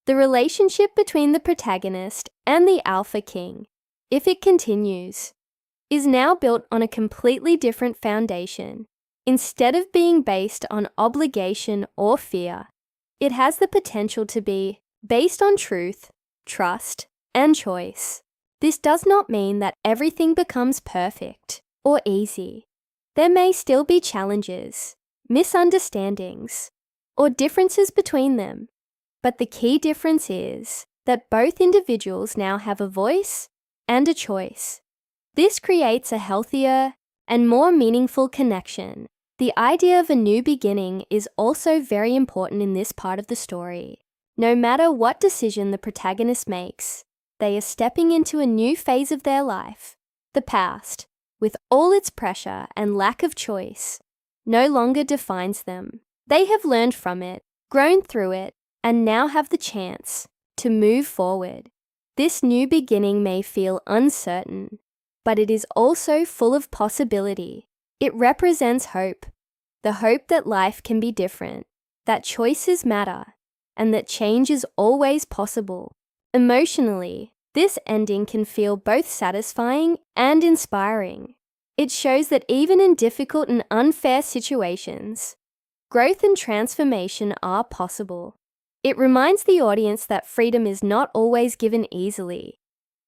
The relationship between the protagonist and the Alpha King, if it continues, is now built on a completely different foundation. Instead of being based on obligation or fear, it has the potential to be based on truth, trust, and choice. This does not mean that everything becomes perfect or easy. There may still be challenges, misunderstandings, or differences between them. But the key difference is that both individuals now have a voice and a choice. This creates a healthier and more meaningful connection. The idea of a new beginning is also very important in this part of the story. No matter what decision the protagonist makes, they are stepping into a new phase of their life. The past, with all its pressure and lack of choice, no longer defines them. They have learned from it, grown through it, and now have the chance to move forward. This new beginning may feel uncertain, but it is also full of possibility. It represents hope, the hope that life can be different, that choices matter, and that change is always possible. Emotionally, this ending can feel both satisfying and inspiring. It shows that even in difficult and unfair situations, growth and transformation are possible. It reminds the audience that freedom is not always given easily.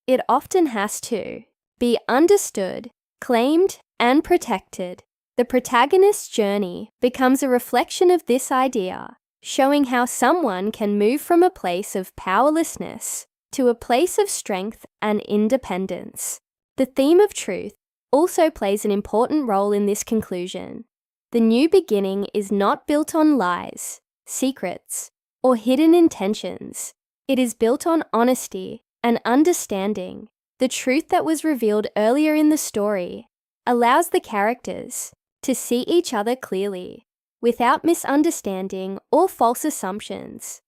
It often has to be understood, claimed, and protected. The protagonist's journey becomes a reflection of this idea, showing how someone can move from a place of powerlessness to a place of strength and independence. The theme of truth also plays an important role in this conclusion. The new beginning is not built on lies, secrets, or hidden intentions. It is built on honesty and understanding. The truth that was revealed earlier in the story allows the characters to see each other clearly, without misunderstanding or false assumptions.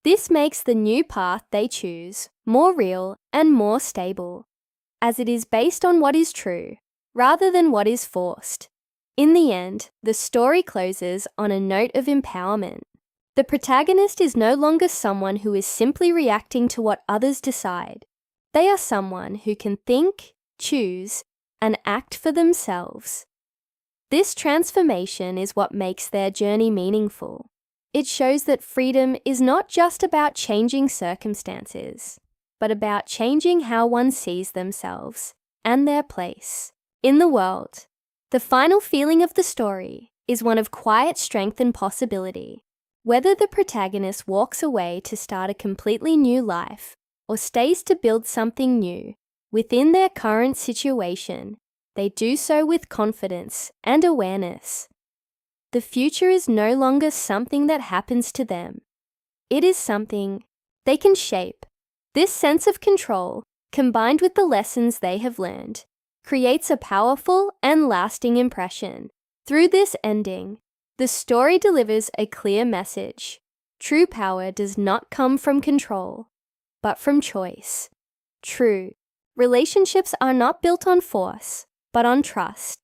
This makes the new path they choose more real and more stable, as it is based on what is true, rather than what is forced. In the end, the story closes on a note of empowerment. The protagonist is no longer someone who is simply reacting to what others decide. They are someone who can think, choose, and act for themselves. This transformation is what makes their journey meaningful. It shows that freedom is not just about changing circumstances, but about changing how one sees themselves and their place in the world. The final feeling of the story is one of quiet strength and possibility. Whether the protagonist walks away to start a completely new life or stays to build something new within their current situation, they do so with confidence and awareness. The future is no longer something that happens to them. It is something they can shape. This sense of control, combined with the lessons they have learned, creates a powerful and lasting impression. Through this ending, the story delivers a clear message. True power does not come from control, but from choice. True relationships are not built on force, but on trust.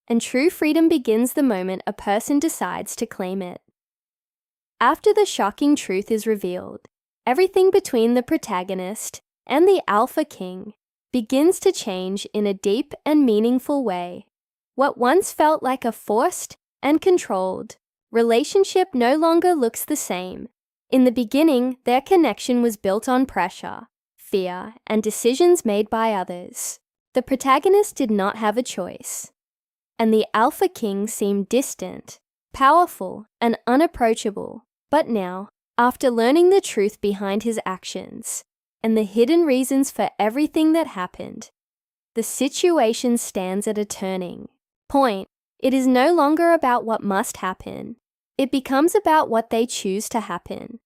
And true freedom begins the moment a person decides to claim it. After the shocking truth is revealed, everything between the protagonist and the Alpha King begins to change in a deep and meaningful way. What once felt like a forced and controlled relationship no longer looks the same. In the beginning, their connection was built on pressure, fear, and decisions made by others. The protagonist did not have a choice, and the Alpha King seemed distant, powerful, and unapproachable. But now, after learning the truth behind his actions and the hidden reasons for everything that happened, the situation stands at a turning point. It is no longer about what must happen. It becomes about what they choose to happen.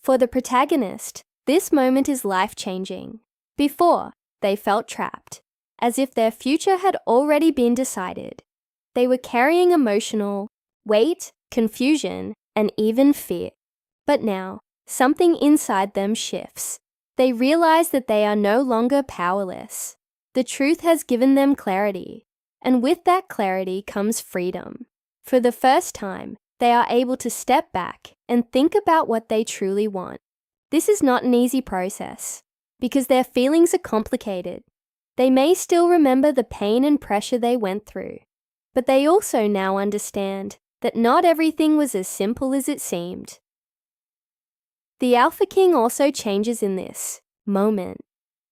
For the protagonist, this moment is life-changing. Before, they felt trapped, as if their future had already been decided. They were carrying emotional weight, confusion, and even fear. But now, something inside them shifts. They realize that they are no longer powerless. The truth has given them clarity, and with that clarity comes freedom. For the first time, they are able to step back and think about what they truly want. This is not an easy process, because their feelings are complicated. They may still remember the pain and pressure they went through, but they also now understand that not everything was as simple as it seemed. The Alpha King also changes in this moment.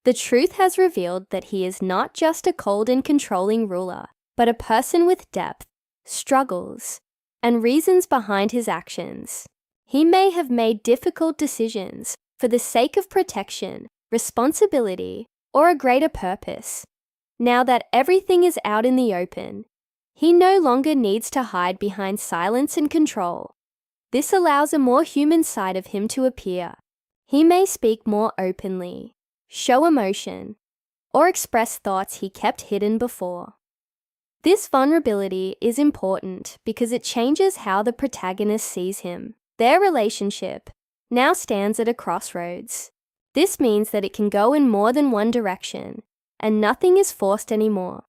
The truth has revealed that he is not just a cold and controlling ruler, but a person with depth, struggles, and reasons behind his actions. He may have made difficult decisions for the sake of protection, responsibility, or a greater purpose. Now that everything is out in the open, he no longer needs to hide behind silence and control. This allows a more human side of him to appear. He may speak more openly, show emotion, or express thoughts he kept hidden before. This vulnerability is important because it changes how the protagonist sees him. Their relationship now stands at a crossroads. This means that it can go in more than one direction, and nothing is forced anymore.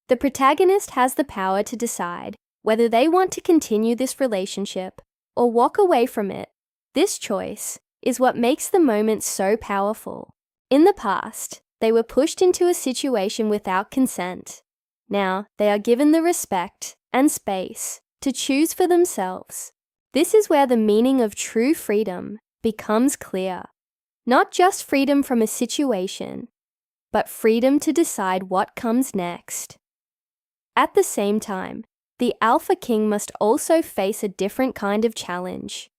The protagonist has the power to decide whether they want to continue this relationship or walk away from it. This choice is what makes the moment so powerful. In the past, they were pushed into a situation without consent. Now, they are given the respect and space to choose for themselves. This is where the meaning of true freedom becomes clear. Not just freedom from a situation, but freedom to decide what comes next. At the same time, the Alpha King must also face a different kind of challenge.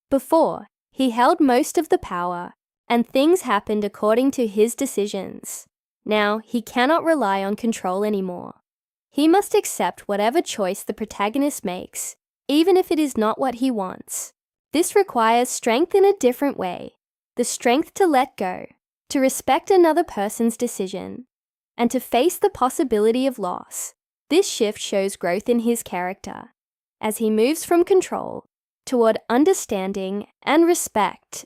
Before, he held most of the power, and things happened according to his decisions. Now, he cannot rely on control anymore. He must accept whatever choice the protagonist makes, even if it is not what he wants. This requires strength in a different way. The strength to let go, to respect another person's decision, and to face the possibility of loss. This shift shows growth in his character, as he moves from control toward understanding and respect.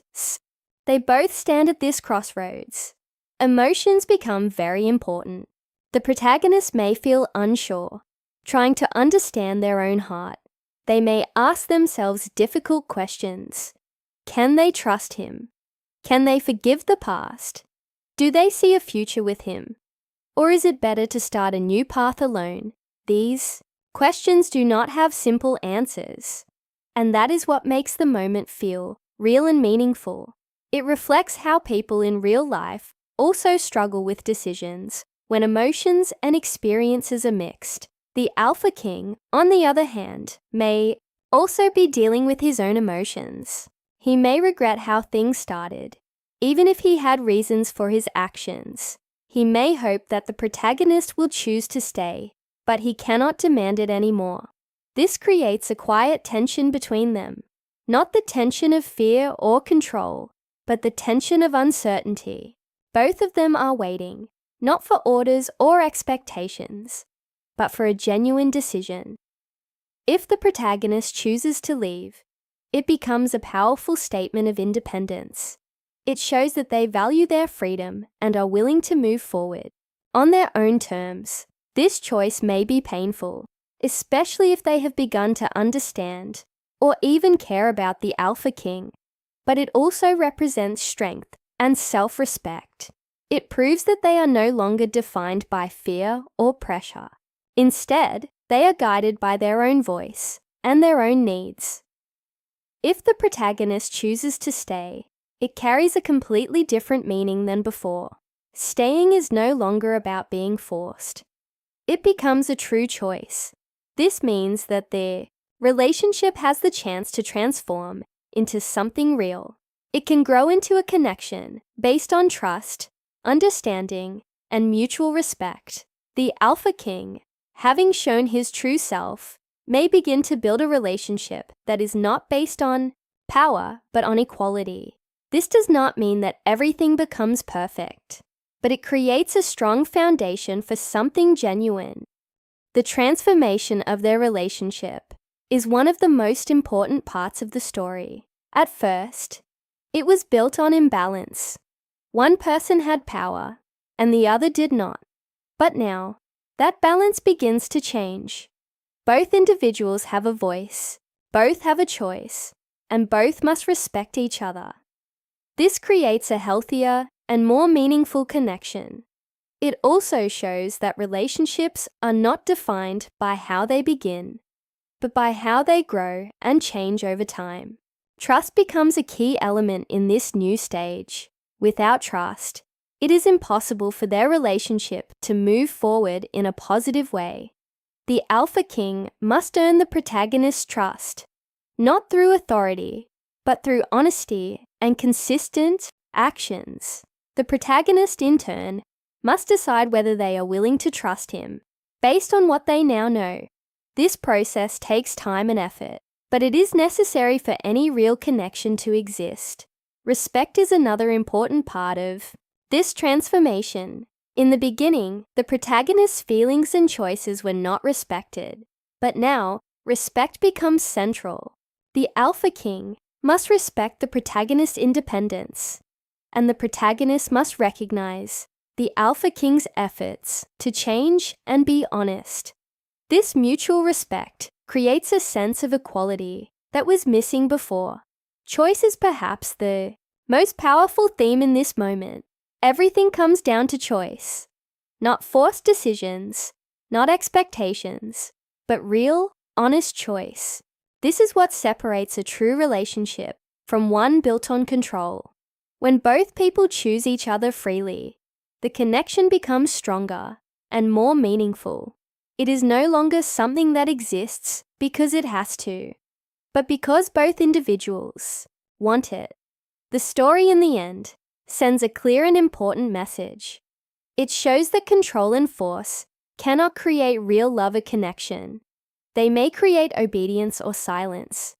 They both stand at this crossroads. Emotions become very important. The protagonist may feel unsure, trying to understand their own heart. They may ask themselves difficult questions. Can they trust him? Can they forgive the past? Do they see a future with him? Or is it better to start a new path alone? These questions do not have simple answers, and that is what makes the moment feel real and meaningful. It reflects how people in real life also struggle with decisions when emotions and experiences are mixed. The Alpha King, on the other hand, may also be dealing with his own emotions. He may regret how things started, even if he had reasons for his actions. He may hope that the protagonist will choose to stay, but he cannot demand it anymore. This creates a quiet tension between them. Not the tension of fear or control, but the tension of uncertainty. Both of them are waiting, not for orders or expectations, but for a genuine decision. If the protagonist chooses to leave, it becomes a powerful statement of independence. It shows that they value their freedom and are willing to move forward on their own terms. This choice may be painful, especially if they have begun to understand or even care about the Alpha King, but it also represents strength and self-respect. It proves that they are no longer defined by fear or pressure. Instead, they are guided by their own voice and their own needs. If the protagonist chooses to stay, it carries a completely different meaning than before. Staying is no longer about being forced. It becomes a true choice. This means that their relationship has the chance to transform into something real. It can grow into a connection based on trust, understanding, and mutual respect. The Alpha King, having shown his true self, may begin to build a relationship that is not based on power but on equality. This does not mean that everything becomes perfect, but it creates a strong foundation for something genuine. The transformation of their relationship is one of the most important parts of the story. At first, it was built on imbalance. One person had power, and the other did not. But now, that balance begins to change. Both individuals have a voice, both have a choice, and both must respect each other. This creates a healthier and more meaningful connection. It also shows that relationships are not defined by how they begin, but by how they grow and change over time. Trust becomes a key element in this new stage. Without trust, it is impossible for their relationship to move forward in a positive way. The alpha king must earn the protagonist's trust, not through authority, but through honesty and consistent actions. The protagonist, in turn, must decide whether they are willing to trust him, based on what they now know. This process takes time and effort, but it is necessary for any real connection to exist. Respect is another important part of this transformation. In the beginning, the protagonist's feelings and choices were not respected, but now, respect becomes central. The alpha king must respect the protagonist's independence, and the protagonist must recognize the alpha king's efforts to change and be honest. This mutual respect creates a sense of equality that was missing before. Choice is perhaps the most powerful theme in this moment. Everything comes down to choice. Not forced decisions, not expectations, but real, honest choice. This is what separates a true relationship from one built on control. When both people choose each other freely, the connection becomes stronger and more meaningful. It is no longer something that exists because it has to, but because both individuals want it. The story, in the end, sends a clear and important message. It shows that control and force cannot create real love or connection. They may create obedience or silence,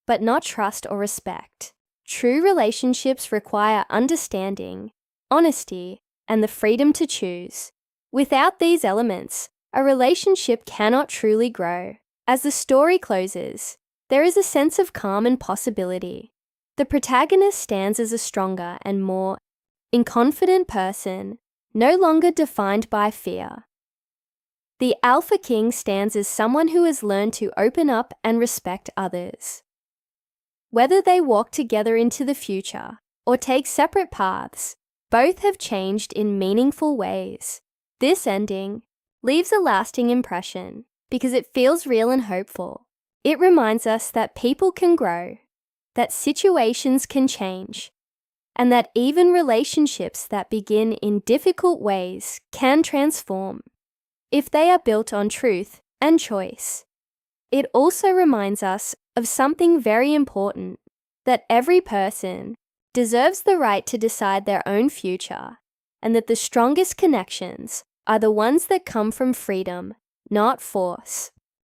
but not trust or respect. True relationships require understanding, honesty, and the freedom to choose. Without these elements, a relationship cannot truly grow. As the story closes, there is a sense of calm and possibility. The protagonist stands as a stronger and more confident person, no longer defined by fear. The alpha king stands as someone who has learned to open up and respect others. Whether they walk together into the future or take separate paths, both have changed in meaningful ways. This ending leaves a lasting impression because it feels real and hopeful. It reminds us that people can grow, that situations can change, and that even relationships that begin in difficult ways can transform if they are built on truth and choice. It also reminds us of something very important, that every person deserves the right to decide their own future, and that the strongest connections are the ones that come from freedom, not force.